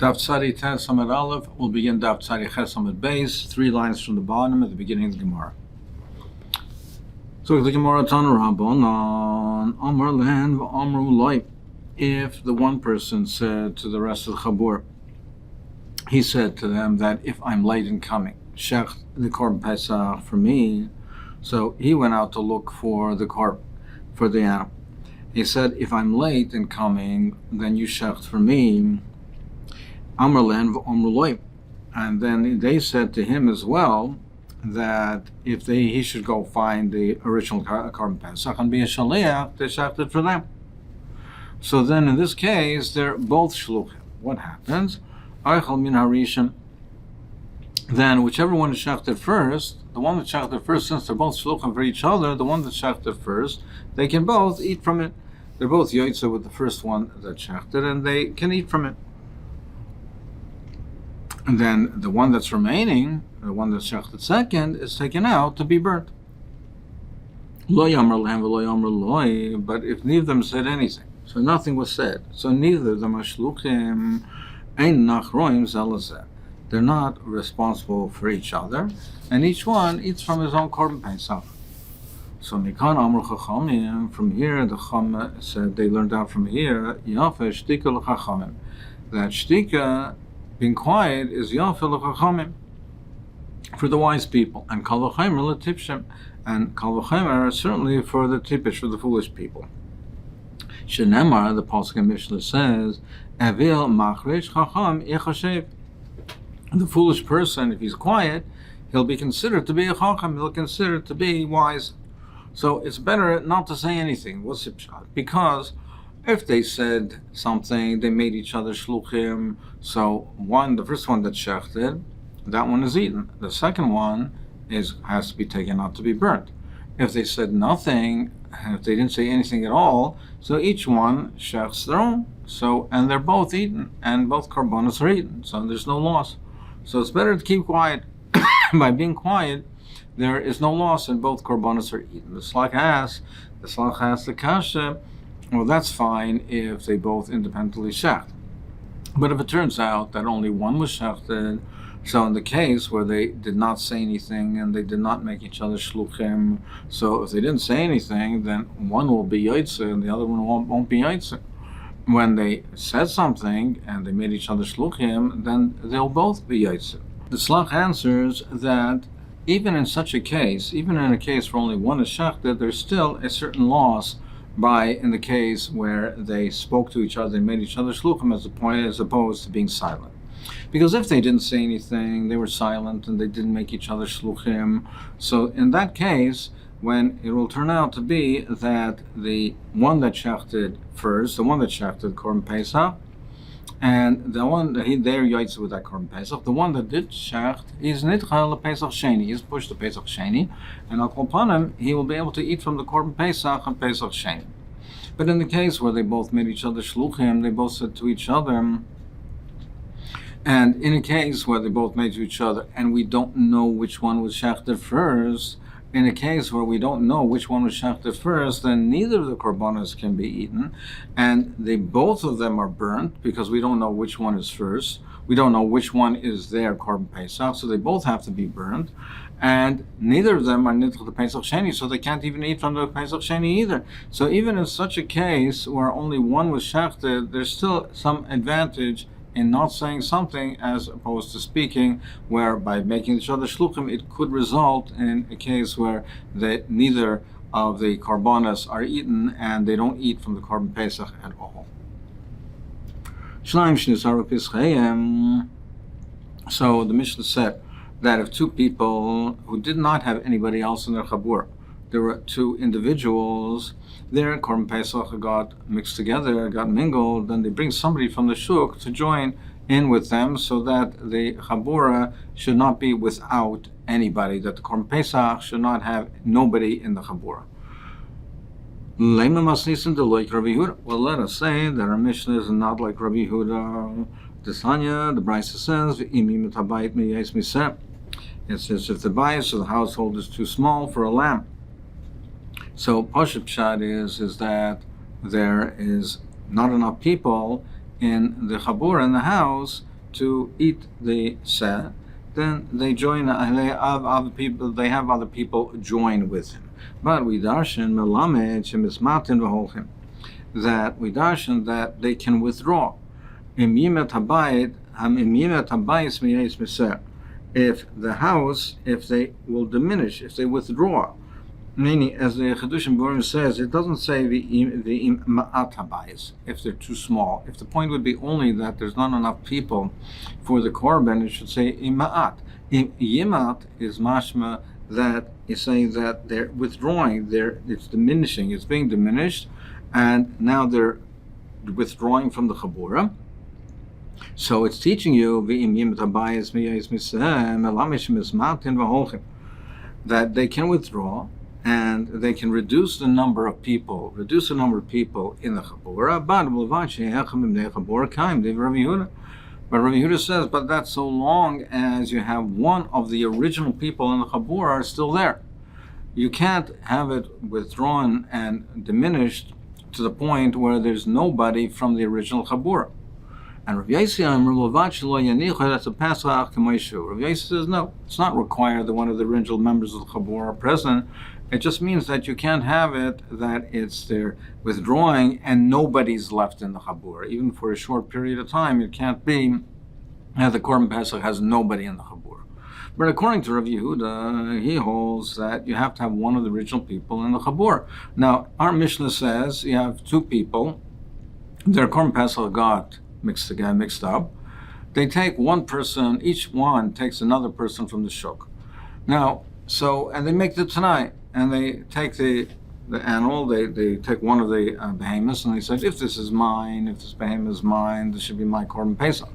Daf Tzadi Tes Amud Aleph. We'll begin Daf Tzadi Ches Amud Beis, 3 lines from the bottom at the beginning of the Gemara. So the Gemara Tanu Rabbanan Amar Len v'Amru Loi. If the one person said to the rest of the Chabur, he said to them that if I'm late in coming, shech the Korban Pesach for me. So he went out to look for the korban, for the animal. He said, if I'm late in coming, then you shecht for me. Amar Len v'Amru Loi. And then they said to him as well that if he should go find the original Korban Pesach and be a shaliach, they shechted for them. So then in this case, they're both shluchim. What happens? Eichel min harishim. Then whichever one is shechted first, the one that shechted first, since they're both shluchim for each other, the one that shechted first, they can both eat from it. They're both yoytze with the first one that shechted, and they can eat from it. And then the one that's remaining, the one that's shechted second, is taken out to be burnt. Lo yamar lehem v'lo yamar loi. But if neither of them said anything, so nothing was said, so neither of them are shluchim, ein nachroim zalazeh. They're not responsible for each other, and each one eats from his own korban pesach. So mikan amru chachamim. From here, the Chacham said they learned out from here. Yafe shtika l'chachamim. That shtika, being quiet, is yafe l'chachamim, for the wise people, and kal v'chaimer l'tipshim, and kal v'chaimer certainly for the tipish, for the foolish people. Shenemar, the Pasuk in Mishnah says, Avil machrish chacham yechashev. The foolish person, if he's quiet, he'll be considered to be a chacham, he'll consider to be wise. So it's better not to say anything. What's the pshat? Because if they said something, they made each other shluchim. So the first one that's shechted, that one is eaten. The second one has to be taken out to be burnt. If they said nothing, if they didn't say anything at all, so each one shechts their own. So, and they're both eaten, and both korbanos are eaten. So there's no loss. So it's better to keep quiet. By being quiet, there is no loss, and both korbanos are eaten. The slach has the kasha. Well, that's fine if they both independently shecht. But if it turns out that only one was shechted, so in the case where they did not say anything and they did not make each other shluchim, so if they didn't say anything, then one will be yoytze and the other one won't be yoytze. When they said something and they made each other shluchim, then they'll both be yoytze. The slach answers that even in such a case, even in a case where only one is shechted, there's still a certain loss in the case where they spoke to each other and made each other shluchim as opposed to being silent. Because if they didn't say anything, they were silent and they didn't make each other shluchim, so in that case, when it will turn out to be that the one that shechted first, the one that shechted Korban Pesach, and the one that they're yoytze with that Korban Pesach, the one that did shecht, he's nitchal Pesach Sheni, he's pushed to Pesach Sheni, and al kol panim, he will be able to eat from the Korban Pesach and Pesach Sheni. But in the case where they both made each other shluchim, they both said to each other, and in a case where they both made to each other, and we don't know which one was shechted first, in a case where we don't know which one was shechted first, then neither of the korbanos can be eaten, and both of them are burnt because we don't know which one is first. We don't know which one is their Korban Pesach, so they both have to be burnt, and neither of them are nitchel the Pesach Sheni, so they can't even eat from the Pesach Sheni either. So even in such a case where only one was shechted, there's still some advantage in not saying something as opposed to speaking, where by making each other shluchim, it could result in a case where neither of the korbanos are eaten and they don't eat from the Korban Pesach at all. So the Mishnah said that if two people who did not have anybody else in their chabur, there were two individuals, their Korban Pesach got mixed together, got mingled, then they bring somebody from the shuk to join in with them so that the chabura should not be without anybody, that the Korban Pesach should not have nobody in the chabura. Well, let us say that our Mishnah is not like Rabbi Yehuda. The Brisa says, it says if the bias of the household is too small for a lamb. So Pashup Pshat is that there is not enough people in the chabur in the house to eat the seh, then they join. They have other people. They have other people join with him. But we darshan melamed shemismatin v'holchim, that we darshan that they can withdraw. Im yimet habayit miyais miser. If the house, if they will diminish, if they withdraw, meaning as the Chedushim Borim says, it doesn't say the ma'at habayis, if they're too small. If the point would be only that there's not enough people for the korban, it should say ma'at. Yimat is mashma, that is saying that they're withdrawing, it's diminishing, it's being diminished, and now they're withdrawing from the chabura. So it's teaching you that they can withdraw and they can reduce the number of people in the chabura. But Rabbi Yehuda says, but that's so long as you have one of the original people in the chabura are still there. You can't have it withdrawn and diminished to the point where there's nobody from the original chabura. And Rav Yossi says, no, it's not required that one of the original members of the chabura are present. It just means that you can't have it that it's they're withdrawing and nobody's left in the chabura. Even for a short period of time, it can't be that the Korban Pesach has nobody in the chabura. But according to Rav Yehuda, he holds that you have to have one of the original people in the chabura. Now, our Mishnah says you have two people, their Korban Pesach got mixed up. They take one person, each one takes another person from the shuk. Now, and they make the tanai, and they take the animal, they take one of the behemoths, and they say, if this behemoth is mine, this should be my Korban Pesach.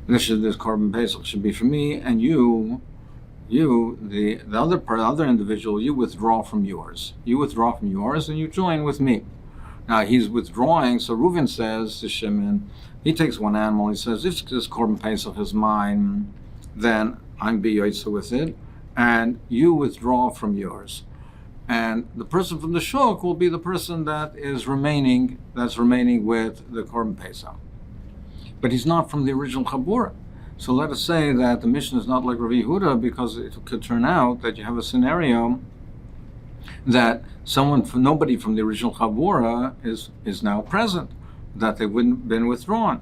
This Korban Pesach should be for me, and you, the other individual, you withdraw from yours. You withdraw from yours, and you join with me. Now he's withdrawing, so Reuven says to Shimon, he takes one animal, he says, if this Korban Pesach is mine, then I'm b'yoytza with it, and you withdraw from yours. And the person from the shuk will be the person that's remaining with the Korban Pesach. But he's not from the original chabura. So let us say that the Mishnah is not like Rav Yehuda, because it could turn out that you have a scenario that nobody from the original chabura is now present, that they wouldn't been withdrawn.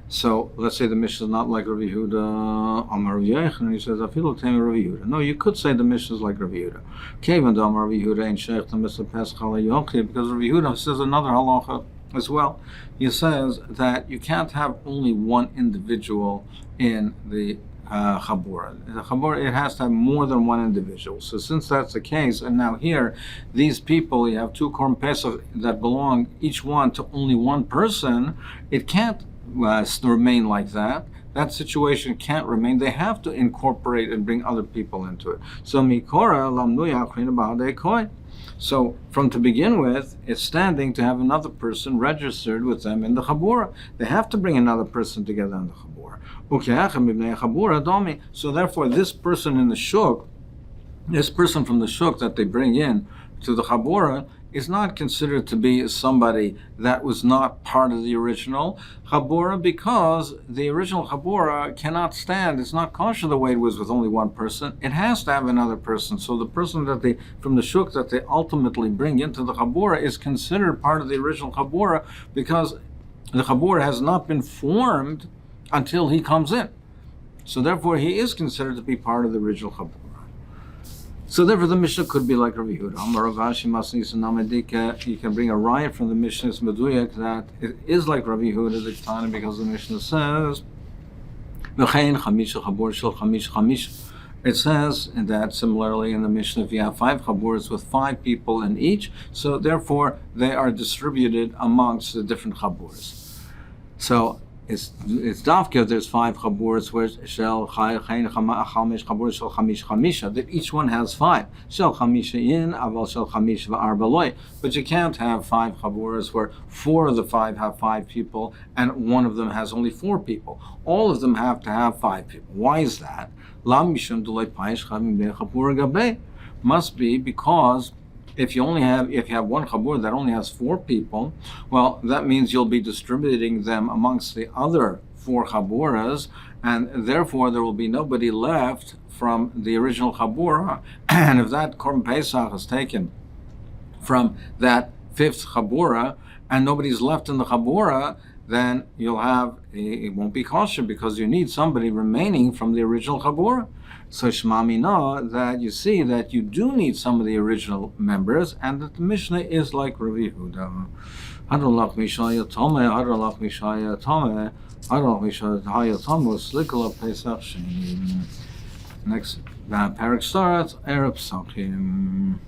So let's say the Mishnah is not like Rav Yehuda, Amar Rav Yechon, he says, Afilu Temi Rav Yehuda. No, you could say the Mishnah is like Rav Yehuda. Kevan Amar Rav Yehuda ain't sheikh to Mr. Pesach HaLayochi, because Rav Yehuda says another halacha as well. He says that you can't have only one individual in the chabura. The chabura, it has to have more than one individual. So since that's the case, and now here, these people, you have two Korban Pesach that belong each one to only one person, it can't remain like that. That situation can't remain. They have to incorporate and bring other people into it. So mikora lamnuya koi. So from to begin with, it's standing to have another person registered with them in the chabura. They have to bring another person together in the chabura. So therefore, this person in the shuk, this person from the shuk that they bring in to the chabura, is not considered to be somebody that was not part of the original chabura, because the original chabura cannot stand. It's not kosher the way it was with only one person. It has to have another person. So the person from the shuk that they ultimately bring into the chabura is considered part of the original chabura, because the chabura has not been formed until he comes in. So therefore, he is considered to be part of the original chabura. So therefore, the Mishnah could be like Rav Yehuda. You can bring a riot from the Mishnah's Meduyak that it is like Rav Yehuda the Tana, because the Mishnah says, it says that similarly in the Mishnah, if you have 5 chaburas with 5 people in each, so therefore they are distributed amongst the different chaburas. So it's dafka. There's 5 chaburas where shel chamish chaburas shel chamisha, that each one has 5 shel chamisha in aval shel chamish v'arba loy. But you can't have 5 chaburas where 4 of the 5 have 5 people and one of them has only 4 people. All of them have to have 5 people. Why is that? Lam mishum delay paish chavim bechabura gabe. Must be because if you have one chabur that only has 4 people, well, that means you'll be distributing them amongst the other 4 chaburas, and therefore there will be nobody left from the original chabura. And if that Korban Pesach is taken from that 5th chabura, and nobody's left in the chabura, then you'll have, it won't be kosher because you need somebody remaining from the original chabura. So Shmamina, that you see that you do need some of the original members, and that the Mishnah is like Rav Yehuda. Hadrolach Mishaya Tome, Hadrolach Mishaya Tome, Hadrolach Mishaya Tome, Slikala Pesach Sheni. Next, Parak Starat, Erev Pesachim.